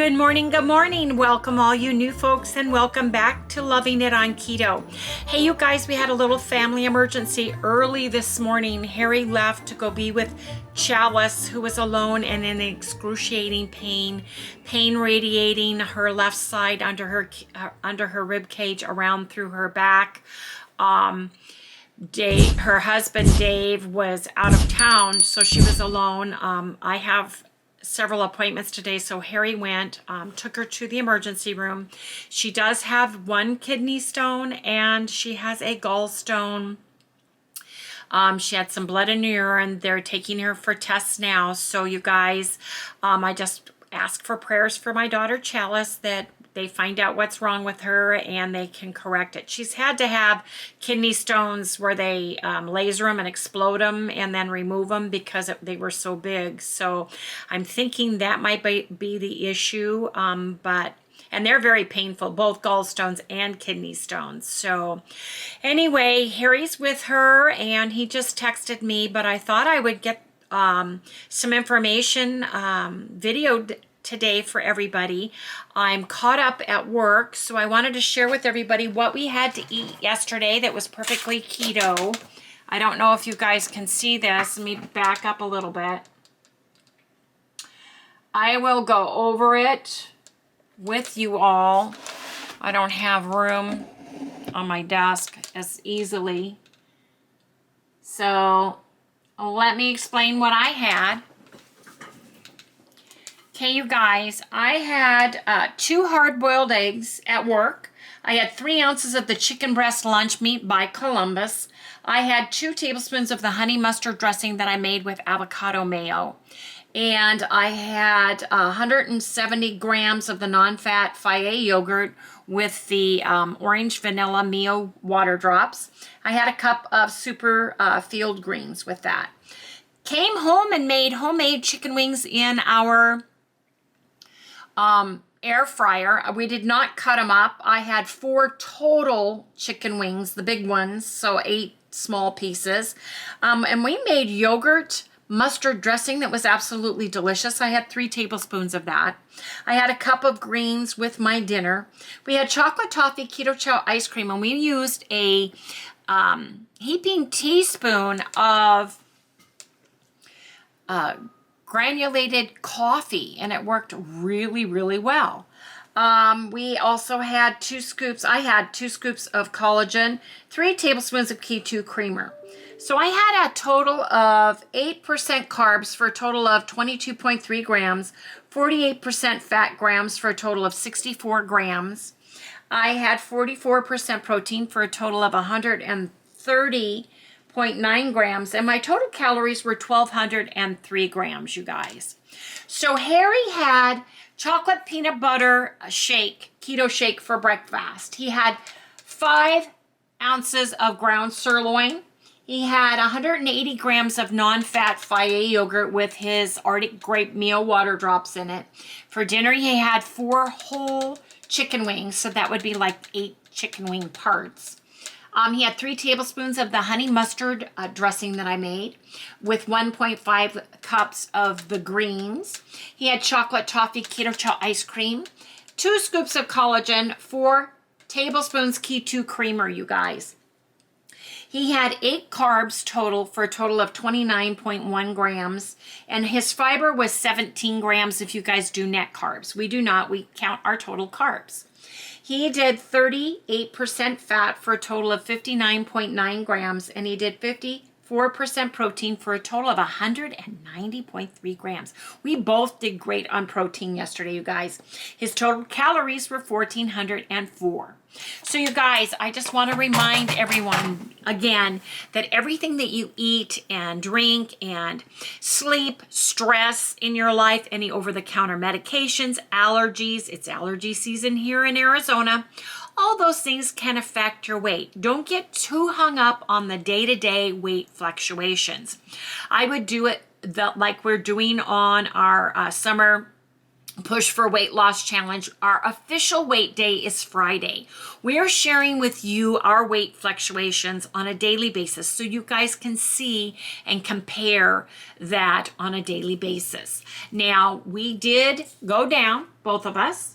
Good morning, good morning. Welcome all you new folks and welcome back to Loving It on Keto. Hey you guys, we had a little family emergency early this morning. Harry left to go be with Chalice, who was alone and in excruciating pain radiating her left side under her rib cage around through her back. Her husband Dave was out of town, so she was alone. I have several appointments today, so Harry went, took her to the emergency room. She does have one kidney stone and she has a gallstone. She had some blood in her urine. They're taking her for tests now. So you guys, I just ask for prayers for my daughter Chalice, that they find out what's wrong with her and they can correct it. She's had to have kidney stones where they laser them and explode them and then remove them because they were so big. So I'm thinking that might be the issue. And they're very painful, both gallstones and kidney stones. So anyway, Harry's with her and he just texted me, but I thought I would get some information videoed today for everybody. I'm caught up at work, so I wanted to share with everybody what we had to eat yesterday that was perfectly keto. I don't know if you guys can see this. Let me back up a little bit. I will go over it with you all. I don't have room on my desk as easily. So let me explain what I had. Okay, you guys, I had 2 hard-boiled eggs at work. I had 3 ounces of the chicken breast lunch meat by Columbus. I had 2 tablespoons of the honey mustard dressing that I made with avocado mayo. And I had 170 grams of the non-fat Fage yogurt with the orange vanilla Mio water drops. I had a cup of super field greens with that. Came home and made homemade chicken wings in our air fryer. We did not cut them up. I had 4 total chicken wings, the big ones, so 8 small pieces. And we made yogurt mustard dressing that was absolutely delicious. I had 3 tablespoons of that. I had a cup of greens with my dinner. We had chocolate toffee keto chow ice cream, and we used a heaping teaspoon of granulated coffee, and it worked really, really well. We also had 2 scoops. I had 2 scoops of collagen, 3 tablespoons of keto creamer. So I had a total of 8% carbs for a total of 22.3 grams, 48% fat grams for a total of 64 grams. I had 44% protein for a total of 130.9 grams, and my total calories were 1,203 grams, you guys. So Harry had chocolate peanut butter shake, keto shake for breakfast. He had 5 ounces of ground sirloin. He had 180 grams of non-fat Fage yogurt with his Arctic grape Mio water drops in it. For dinner, he had 4 whole chicken wings, so that would be like 8 chicken wing parts. He had 3 tablespoons of the honey mustard dressing that I made with 1.5 cups of the greens. He had chocolate toffee keto chow ice cream, 2 scoops of collagen, 4 tablespoons keto creamer, you guys. He had 8 carbs total for a total of 29.1 grams, and his fiber was 17 grams if you guys do net carbs. We do not. We count our total carbs. He did 38% fat for a total of 59.9 grams, and he did 54% protein for a total of 190.3 grams. We both did great on protein yesterday, you guys. His total calories were 1,404. So you guys, I just want to remind everyone again that everything that you eat and drink and sleep, stress in your life, any over-the-counter medications, allergies, it's allergy season here in Arizona, all those things can affect your weight. Don't get too hung up on the day-to-day weight fluctuations. I would do it like we're doing on our summer Push for Weight Loss Challenge. Our official weight day is Friday. We are sharing with you our weight fluctuations on a daily basis so you guys can see and compare that on a daily basis. Now, we did go down, both of us.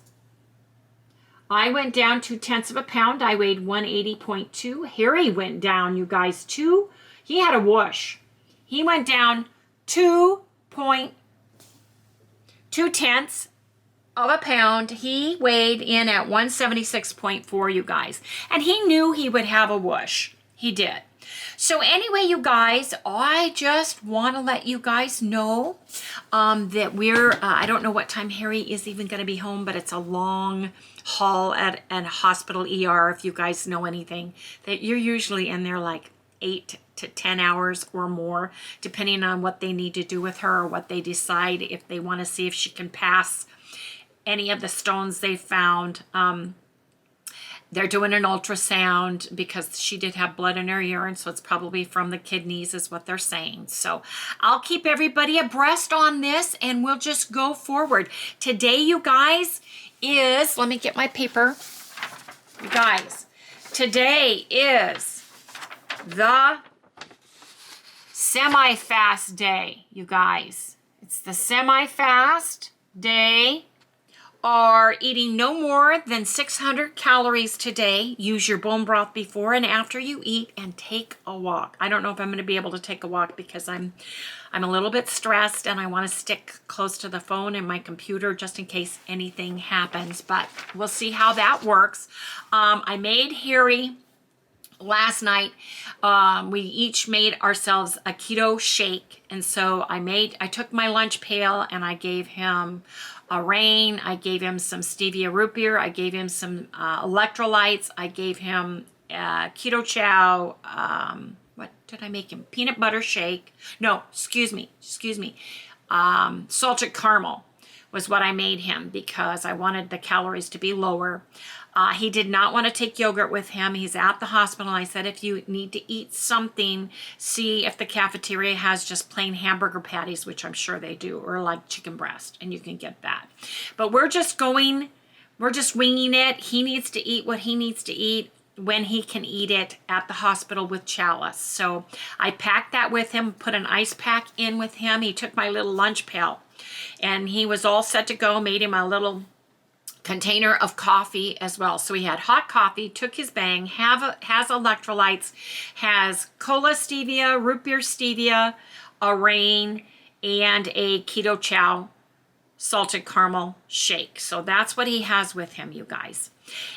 I went down 2/10 of a pound. I weighed 180.2. Harry went down, you guys, he had a whoosh. He went down 2.2 of a pound. He weighed in at 176.4, you guys. And he knew he would have a whoosh. He did. So anyway, you guys, I just want to let you guys know that I don't know what time Harry is even going to be home, but it's a long haul at a hospital ER. If you guys know anything, that you're usually in there like 8 to 10 hours or more, depending on what they need to do with her or what they decide, if they want to see if she can pass any of the stones they found. They're doing an ultrasound because she did have blood in her urine, so it's probably from the kidneys is what they're saying. So I'll keep everybody abreast on this, and we'll just go forward. Today, you guys, let me get my paper. You guys, today is the semi-fast day, you guys. It's the semi-fast day. Are eating no more than 600 calories today. Use your bone broth before and after you eat, and take a walk. I don't know if I'm going to be able to take a walk because I'm a little bit stressed and I want to stick close to the phone and my computer just in case anything happens, but we'll see how that works. I made Harry last night. We each made ourselves a keto shake, and so I took my lunch pail and I gave him a rain. I gave him some stevia root beer. I gave him some electrolytes. I gave him keto chow. What did I make him? Peanut butter shake. No, excuse me. Salted caramel was what I made him because I wanted the calories to be lower. He did not want to take yogurt with him. He's at the hospital. I said, if you need to eat something, see if the cafeteria has just plain hamburger patties, which I'm sure they do, or like chicken breast, and you can get that. But we're just winging it. He needs to eat what he needs to eat when he can eat it at the hospital with Chalice. So I packed that with him, put an ice pack in with him. He took my little lunch pail, and he was all set to go. Made him a little container of coffee as well. So he had hot coffee, took his bang, has electrolytes, has cola stevia, root beer stevia, a rain, and a keto chow salted caramel shake. So that's what he has with him, you guys.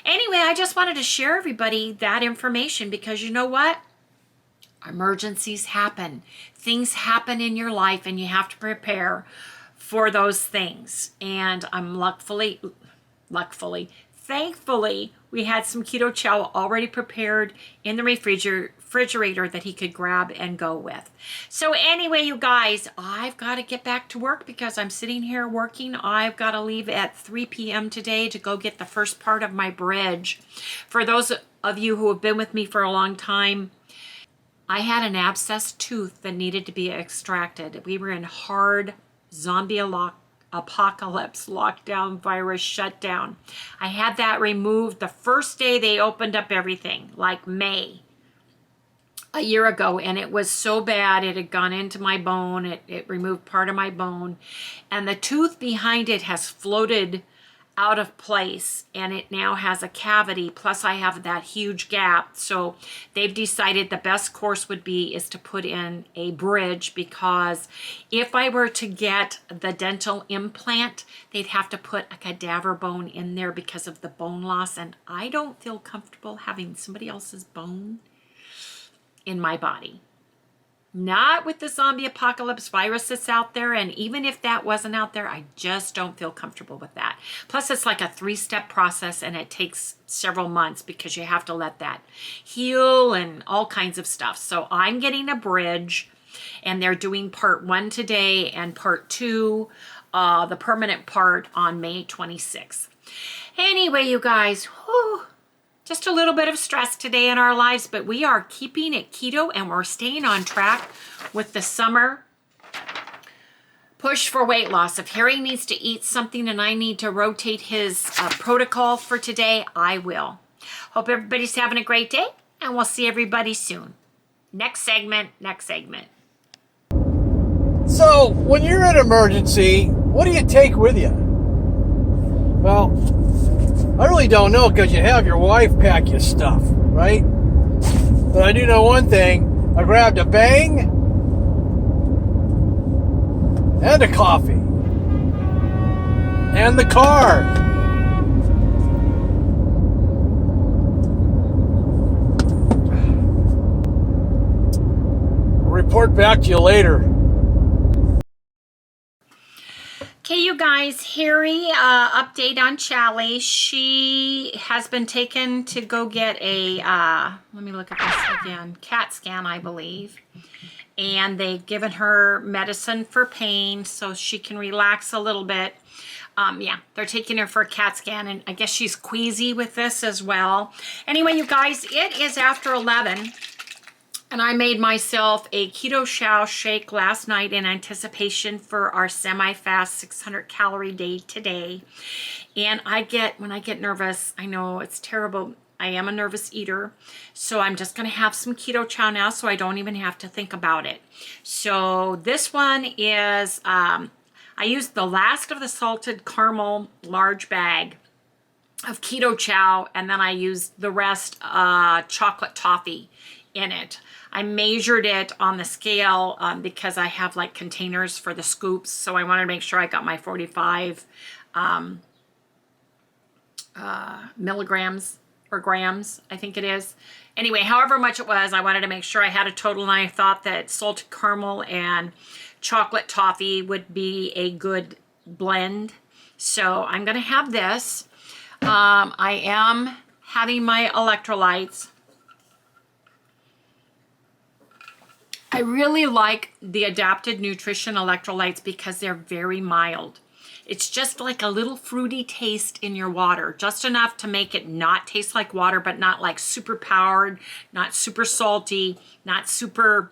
Anyway, I just wanted to share everybody that information because you know what? Emergencies happen. Things happen in your life and you have to prepare for those things. And I'm thankfully, we had some keto chow already prepared in the refrigerator that he could grab and go with. So anyway, you guys, I've got to get back to work because I'm sitting here working. I've got to leave at 3 p.m. today to go get the first part of my bridge. For those of you who have been with me for a long time, I had an abscessed tooth that needed to be extracted. We were in hard zombie apocalypse lockdown virus shutdown. I had that removed the first day they opened up everything, like May a year ago, and it was so bad it had gone into my bone. It removed part of my bone, and the tooth behind it has floated out of place, and it now has a cavity, plus I have that huge gap. So they've decided the best course would be is to put in a bridge, because if I were to get the dental implant, they'd have to put a cadaver bone in there because of the bone loss, and I don't feel comfortable having somebody else's bone in my body. Not with the zombie apocalypse virus that's out there, and even if that wasn't out there, I just don't feel comfortable with that. Plus, it's like a 3-step process, and it takes several months because you have to let that heal and all kinds of stuff. So I'm getting a bridge, and they're doing part 1 today and part 2, the permanent part, on May 26th. Anyway, you guys, whew, just a little bit of stress today in our lives, but we are keeping it keto and we're staying on track with the summer push for weight loss. If Harry needs to eat something and I need to rotate his protocol for today, I will. Hope everybody's having a great day, and we'll see everybody soon. Next segment, next segment. So, when you're in an emergency, what do you take with you? Well, I really don't know, because you have your wife pack your stuff, right? But I do know one thing. I grabbed a Bang and a coffee and the car. Report back to you later. Okay, you guys, Harry, update on Chalice. She has been taken to go get a, let me look at this again, CAT scan, I believe. And they've given her medicine for pain so she can relax a little bit. Yeah, they're taking her for a CAT scan, and I guess she's queasy with this as well. Anyway, you guys, it is after 11. And I made myself a keto chow shake last night in anticipation for our semi-fast 600 calorie day today. And when I get nervous, I know it's terrible. I am a nervous eater. So I'm just going to have some keto chow now so I don't even have to think about it. So this one is, I used the last of the salted caramel large bag of keto chow, and then I used the rest chocolate toffee in it. I measured it on the scale because I have like containers for the scoops, so I wanted to make sure I got my 45 milligrams or grams, I think it is. Anyway, however much it was, I wanted to make sure I had a total, and I thought that salted caramel and chocolate toffee would be a good blend. So I'm going to have this. I am having my electrolytes. I really like the adapted nutrition electrolytes because they're very mild. It's just like a little fruity taste in your water, just enough to make it not taste like water, but not like super powered, not super salty, not super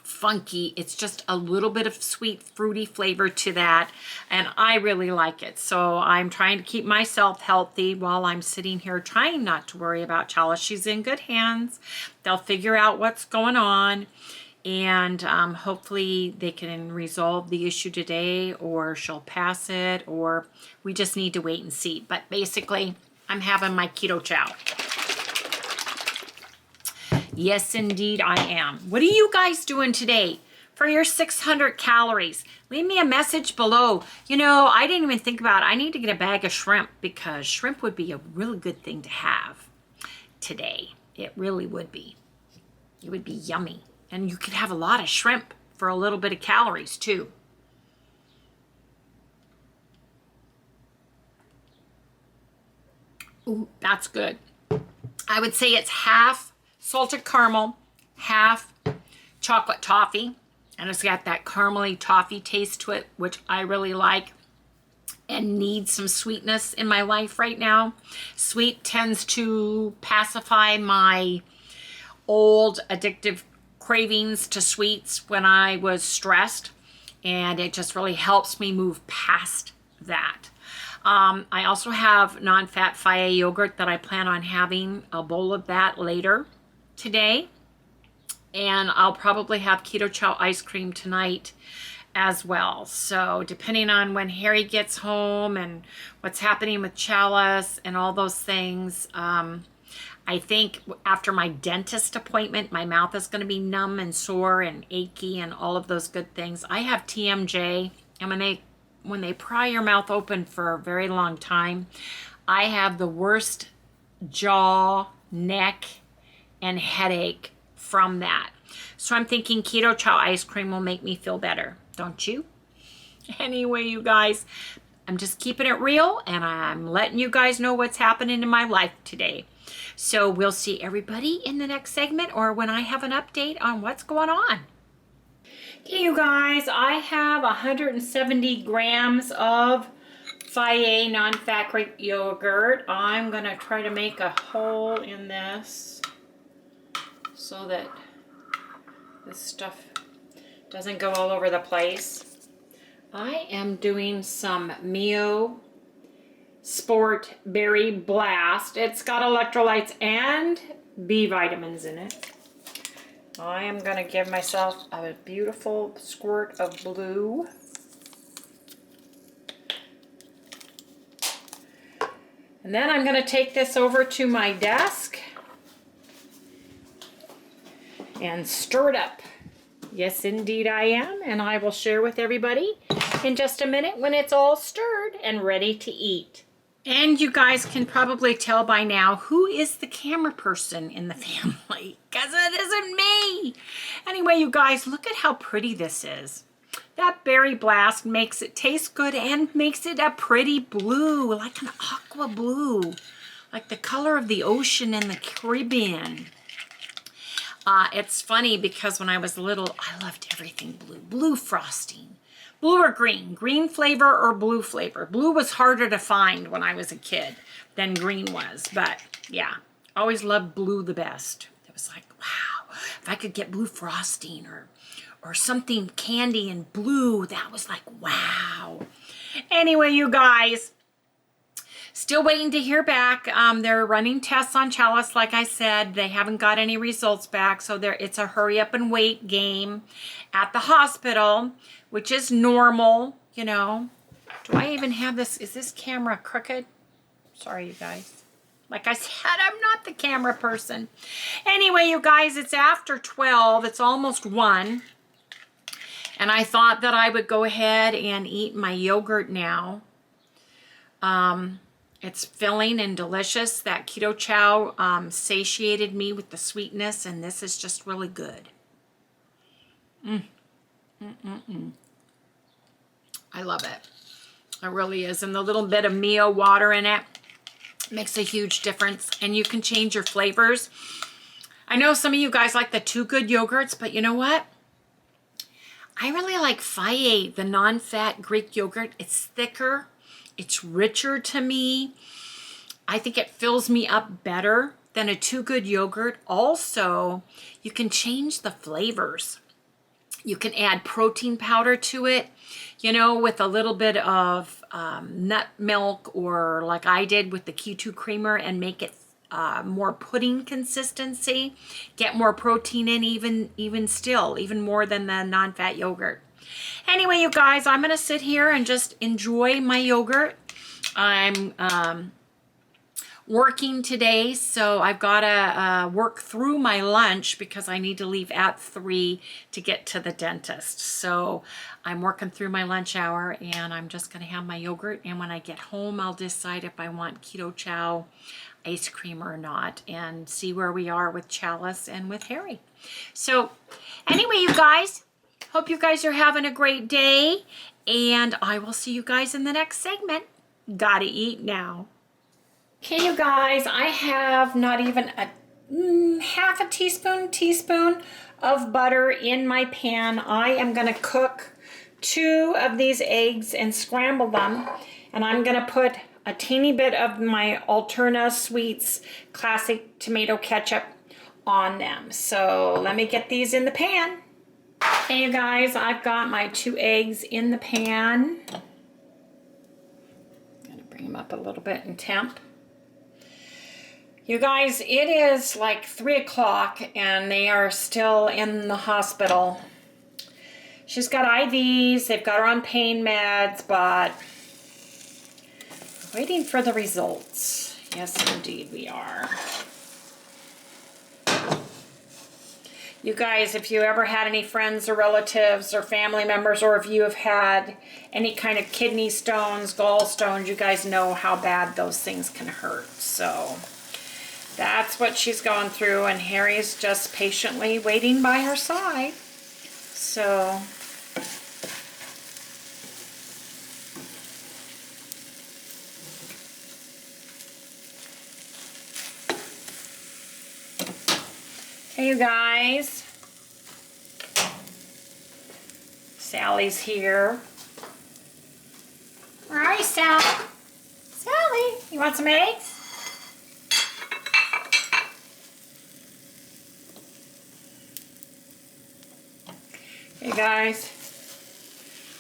funky. It's just a little bit of sweet, fruity flavor to that, and I really like it. So I'm trying to keep myself healthy while I'm sitting here trying not to worry about Chalice. She's in good hands. They'll figure out what's going on. And hopefully they can resolve the issue today, or she'll pass it, or we just need to wait and see. But basically, I'm having my keto chow. Yes, indeed, I am. What are you guys doing today for your 600 calories? Leave me a message below. You know, I didn't even think about it. I need to get a bag of shrimp, because shrimp would be a really good thing to have today. It really would be. It would be yummy. And you could have a lot of shrimp for a little bit of calories too. Ooh, that's good. I would say it's half salted caramel, half chocolate toffee. And it's got that caramely toffee taste to it, which I really like and need some sweetness in my life right now. Sweet tends to pacify my old addictive cravings to sweets when I was stressed, and it just really helps me move past that. I also have non-fat Faye yogurt that I plan on having a bowl of that later today, and I'll probably have keto chow ice cream tonight as well. So depending on when Harry gets home and what's happening with Chalice and all those things, I think after my dentist appointment, my mouth is going to be numb and sore and achy and all of those good things. I have TMJ, and when they pry your mouth open for a very long time, I have the worst jaw, neck, and headache from that. So I'm thinking keto chow ice cream will make me feel better, don't you? Anyway, you guys, I'm just keeping it real, and I'm letting you guys know what's happening in my life today. So we'll see everybody in the next segment, or when I have an update on what's going on. Okay, you guys, I have 170 grams of Faye non-fat Greek yogurt. I'm going to try to make a hole in this so that this stuff doesn't go all over the place. I am doing some Mio Sport Berry Blast. It's got electrolytes and B vitamins in it. I am going to give myself a beautiful squirt of blue. And then I'm going to take this over to my desk and stir it up. Yes, indeed I am. And I will share with everybody in just a minute when it's all stirred and ready to eat. And you guys can probably tell by now who is the camera person in the family, because it isn't me. Anyway, you guys, look at how pretty this is. That berry blast makes it taste good and makes it a pretty blue, like an aqua blue, like the color of the ocean in the Caribbean. It's funny because when I was little, I loved everything blue. Blue frosting. Blue or green? Green flavor or blue flavor? Blue was harder to find when I was a kid than green was. But yeah, always loved blue the best. It was like, wow, if I could get blue frosting or something candy in blue, that was like, wow. Anyway, you guys, still waiting to hear back. They're running tests on Chalice, like I said. They haven't got any results back, so it's a hurry up and wait game at the hospital, which is normal, you know. Do I even have this? Is this camera crooked? Sorry, you guys. Like I said, I'm not the camera person. Anyway, you guys, it's after 12. It's almost 1. And I thought that I would go ahead and eat my yogurt now. It's filling and delicious. That Keto Chow satiated me with the sweetness, and this is just really good. I love it. It really is. And the little bit of Mio water in it makes a huge difference. And you can change your flavors. I know some of you guys like the Too Good yogurts, but you know what? I really like Faye, the non-fat Greek yogurt. It's thicker. It's richer to me. I think it fills me up better than a Too Good yogurt. Also, you can change the flavors. You can add protein powder to it, you know, with a little bit of nut milk, or like I did with the Keto creamer, and make it more pudding consistency. Get more protein in even more than the non-fat yogurt. Anyway, you guys, I'm going to sit here and just enjoy my yogurt. I'm working today, so I've got to work through my lunch because I need to leave at 3 to get to the dentist. So I'm working through my lunch hour, and I'm just going to have my yogurt. And when I get home, I'll decide if I want Keto Chow ice cream or not, and see where we are with Chalice and with Harry. So anyway, you guys, hope you guys are having a great day, and I will see you guys in the next segment. Gotta eat now. Okay, you guys, I have not even a half a teaspoon of butter in my pan. I am gonna cook 2 of these eggs and scramble them, and I'm gonna put a teeny bit of my Alterna Sweets classic tomato ketchup on them. So let me get these in the pan. Okay, you guys, I've got my 2 eggs in the pan. I'm gonna bring them up a little bit in temp. You guys, it is like 3 o'clock and they are still in the hospital. She's got IVs, they've got her on pain meds, but waiting for the results. Yes, indeed we are. You guys, if you ever had any friends or relatives or family members, or if you have had any kind of kidney stones, gallstones, you guys know how bad those things can hurt. So that's what she's going through, and Harry's just patiently waiting by her side. So hey, you guys, Sally's here. Where are you, Sally? Sally, you want some eggs? Hey guys,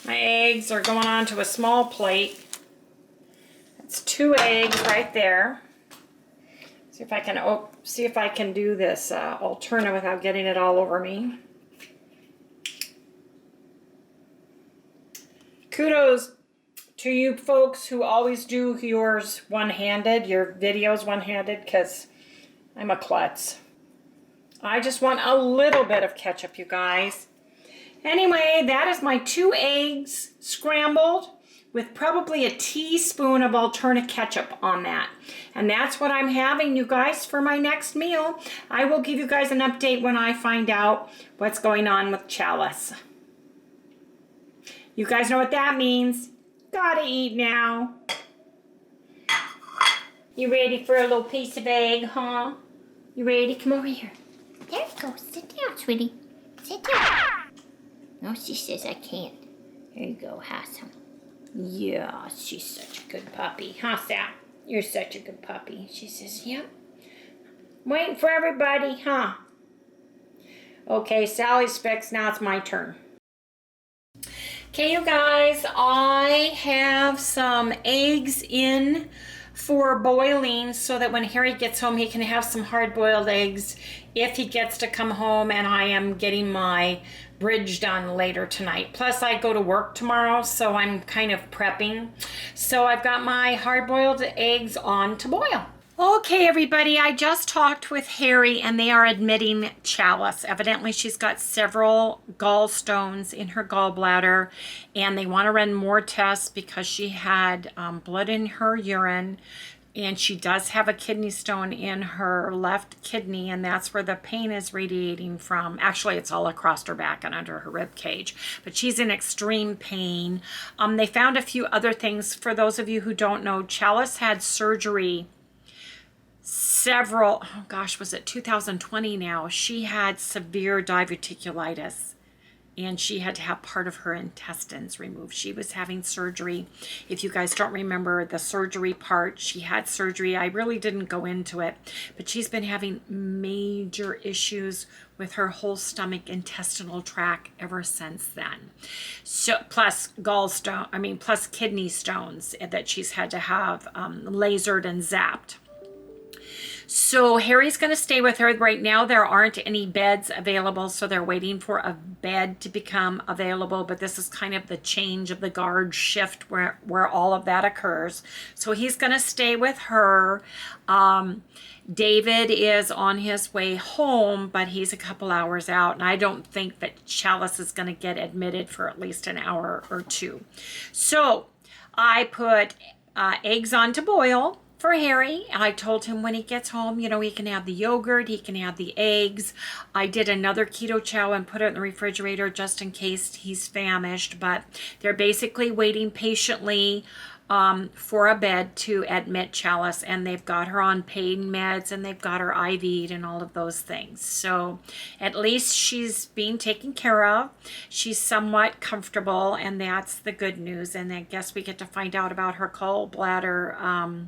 My eggs are going on to a small plate. That's 2 eggs right there. See if I can do this alternative without getting it all over me. Kudos to you folks who always do yours one-handed, your videos one-handed, because I'm a klutz. I just want a little bit of ketchup, you guys. Anyway, that is my 2 eggs scrambled with probably a teaspoon of alternate ketchup on that. And that's what I'm having, you guys, for my next meal. I will give you guys an update when I find out what's going on with Chalice. You guys know what that means. Gotta eat now. You ready for a little piece of egg, huh? You ready? Come over here. There you go. Sit down, sweetie. Sit down. No, she says I can't. Here you go. Have some. Yeah, she's such a good puppy. Huh, Sam? You're such a good puppy. She says, yep. Waiting for everybody, huh? Okay, Sally's fixed. Now it's my turn. Okay, you guys, I have some eggs in for boiling so that when Harry gets home, he can have some hard-boiled eggs if he gets to come home, and I am getting my bridge done later tonight. Plus, I go to work tomorrow, so I'm kind of prepping. So I've got my hard-boiled eggs on to boil. Okay, everybody, I just talked with Harry, and they are admitting Chalice. Evidently, she's got several gallstones in her gallbladder, and they want to run more tests because she had blood in her urine, and she does have a kidney stone in her left kidney, and that's where the pain is radiating from. Actually, it's all across her back and under her rib cage, but she's in extreme pain. They found a few other things. For those of you who don't know, Chalice had surgery was it 2020 now? She had severe diverticulitis, and she had to have part of her intestines removed. She was having surgery. If you guys don't remember the surgery part, she had surgery. I really didn't go into it, but she's been having major issues with her whole stomach intestinal tract ever since then. So plus kidney stones that she's had to have lasered and zapped. So Harry's going to stay with her. Right now there aren't any beds available, so they're waiting for a bed to become available, but this is kind of the change of the guard shift where all of that occurs. So he's going to stay with her. David is on his way home, but he's a couple hours out, and I don't think that Chalice is going to get admitted for at least an hour or 2. So I put eggs on to boil for Harry. I told him when he gets home, he can have the yogurt, he can have the eggs. I did another keto chow and put it in the refrigerator just in case he's famished, but they're basically waiting patiently for a bed to admit Chalice, and they've got her on pain meds, and they've got her IV'd and all of those things. So at least she's being taken care of. She's somewhat comfortable, and that's the good news. And I guess we get to find out about her gallbladder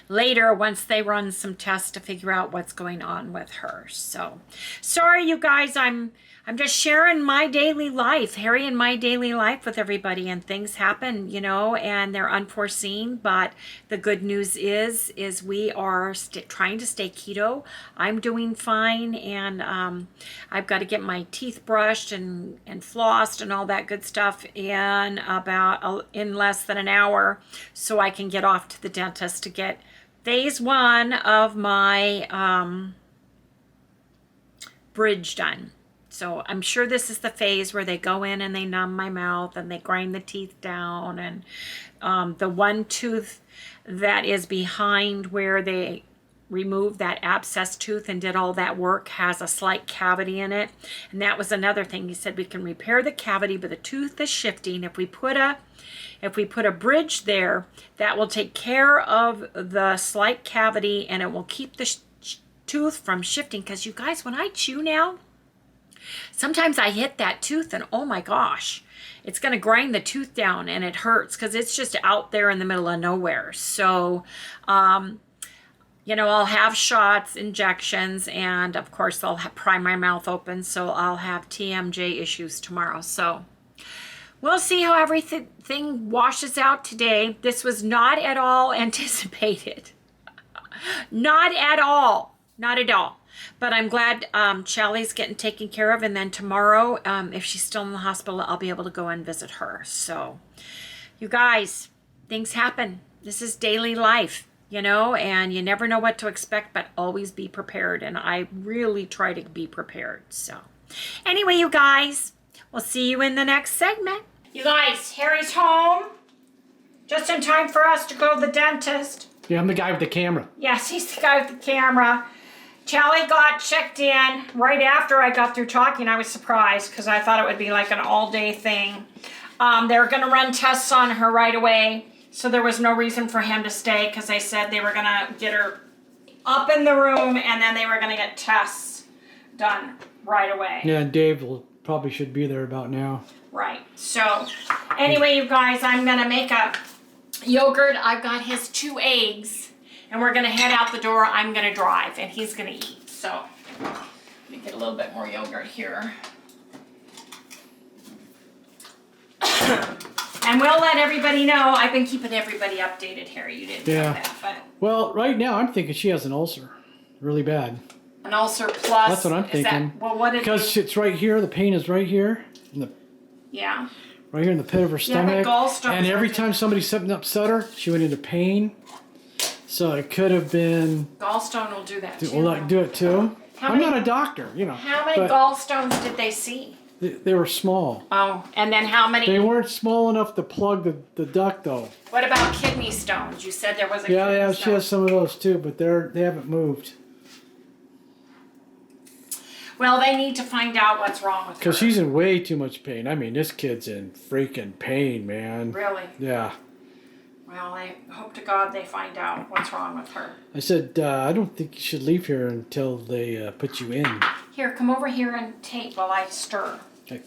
later once they run some tests to figure out what's going on with her. So sorry, you guys, I'm just sharing my daily life, Harry and my daily life with everybody, and things happen, and they're unforeseen. But the good news is we are trying to stay keto. I'm doing fine, and I've got to get my teeth brushed and flossed and all that good stuff in less than an hour, so I can get off to the dentist to get phase 1 of my bridge done. So I'm sure this is the phase where they go in and they numb my mouth and they grind the teeth down, and the one tooth that is behind where they removed that abscess tooth and did all that work has a slight cavity in it. And that was another thing. He said we can repair the cavity, but the tooth is shifting. If we put a bridge there, that will take care of the slight cavity, and it will keep the tooth from shifting. Because you guys, when I chew now, sometimes I hit that tooth and oh my gosh, it's going to grind the tooth down, and it hurts because it's just out there in the middle of nowhere. So, I'll have shots, injections, and of course I'll pry my mouth open, so I'll have TMJ issues tomorrow. So We'll see how everything washes out today. This was not at all anticipated. Not at all. Not at all. But I'm glad Chalice's getting taken care of. And then tomorrow, if she's still in the hospital, I'll be able to go and visit her. So, you guys, things happen. This is daily life, you know, and you never know what to expect, but always be prepared. And I really try to be prepared. So, anyway, you guys, we'll see you in the next segment. You guys, Harry's home. Just in time for us to go to the dentist. Yeah, I'm the guy with the camera. Yes, he's the guy with the camera. Charlie got checked in right after I got through talking. I was surprised because I thought it would be like an all-day thing. They were going to run tests on her right away, so there was no reason for him to stay because they said they were going to get her up in the room and then they were going to get tests done right away. Yeah, Dave probably should be there about now. Right. So, anyway, you guys, I'm going to make a yogurt. I've got his 2 eggs, and we're going to head out the door. I'm going to drive, and he's going to eat. So, let me get a little bit more yogurt here. And we'll let everybody know. I've been keeping everybody updated, Harry. You didn't know that, but... Well, right now, I'm thinking she has an ulcer. Really bad. An ulcer plus... That's what I'm thinking. Well, what is it? Because it's right here. The pain is right here. Yeah. Right here in the pit of her stomach. gallstones And every time somebody something upset her, she went into pain. So it could have been... Gallstone will do that, too. Will that do it, too? I'm not a doctor, you know. How many gallstones did they see? They were small. Oh, and then how many... They weren't small enough to plug the duct, though. What about kidney stones? You said there was a kidney stone. Yeah, she has some of those, too, but they haven't moved. Well, they need to find out what's wrong with her. Because she's in way too much pain. I mean, this kid's in freaking pain, man. Really? Yeah. Well, I hope to God they find out what's wrong with her. I said, I don't think you should leave here until they put you in. Here, come over here and tape while I stir. Okay.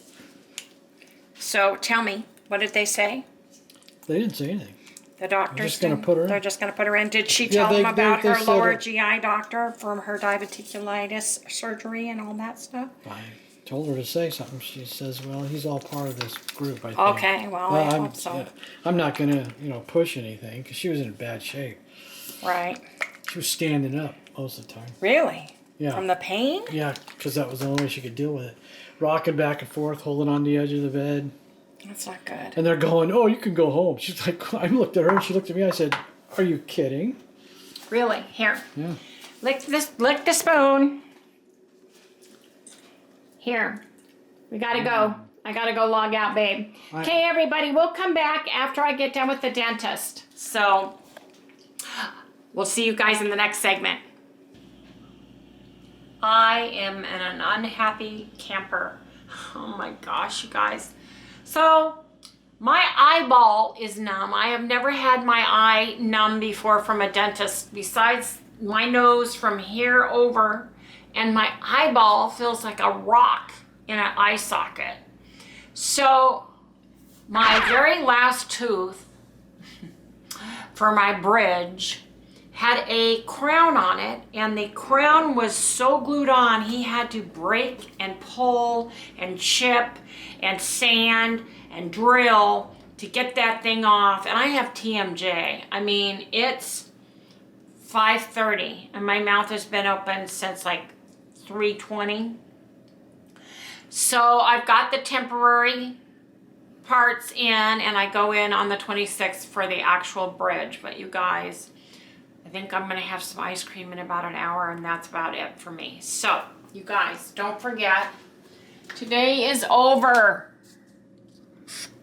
So, tell me, what did they say? They didn't say anything. The doctors They're just going to put her in. They're just going to put her in. Did she tell them about her said lower GI doctor from her diverticulitis surgery and all that stuff? I told her to say something. She says, well, he's all part of this group, I think. Okay, well I hope so. Yeah, I'm not going to, push anything because she was in bad shape. Right. She was standing up most of the time. Really? Yeah. From the pain? Yeah, because that was the only way she could deal with it. Rocking back and forth, holding on the edge of the bed. That's not good. And they're going, oh, you can go home. She's like, I looked at her and she looked at me. I said, are you kidding? Really? Here. Yeah. Lick the spoon. Here. We gotta go. I gotta go log out, babe. Okay, everybody, we'll come back after I get done with the dentist. So, we'll see you guys in the next segment. I am an unhappy camper. Oh my gosh, you guys. So, my eyeball is numb. I have never had my eye numb before from a dentist, besides my nose from here over, and my eyeball feels like a rock in an eye socket. So, my very last tooth for my bridge had a crown on it, and the crown was so glued on, he had to break and pull and chip and sand and drill to get that thing off. And I have TMJ. I mean, it's 5:30 and my mouth has been open since like 3:20. So I've got the temporary parts in, and I go in on the 26th for the actual bridge. But you guys, I think I'm gonna have some ice cream in about an hour, and that's about it for me. So, you guys, don't forget, today is over.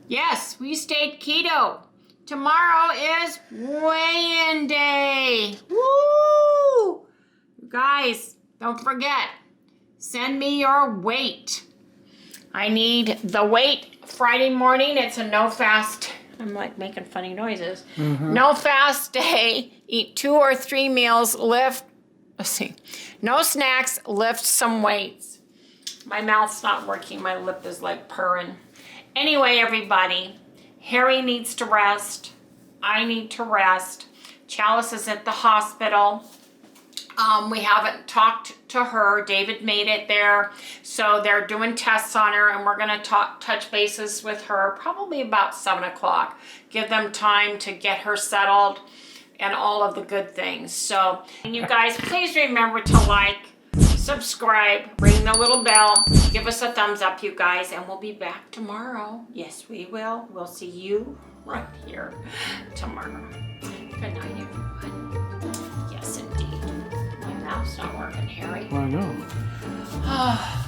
Yes, we stayed keto. Tomorrow is weigh-in day. Woo! You guys, don't forget, send me your weight. I need the weight Friday morning. It's a no fast. I'm like making funny noises. No fast day. Eat 2 or 3 meals. Lift. Let's see. No snacks. Lift some weights. My mouth's not working. My lip is like purring. Anyway, everybody, Harry needs to rest. I need to rest. Chalice is at the hospital. We haven't talked to her. David made it there. So they're doing tests on her, and we're going to touch bases with her probably about 7 o'clock. Give them time to get her settled and all of the good things. So, and you guys, please remember to like, subscribe, ring the little bell, give us a thumbs up, you guys, and we'll be back tomorrow. Yes, we will. We'll see you right here tomorrow. Good night, everyone. Yes, indeed. My mouth's not working, Harry. I know.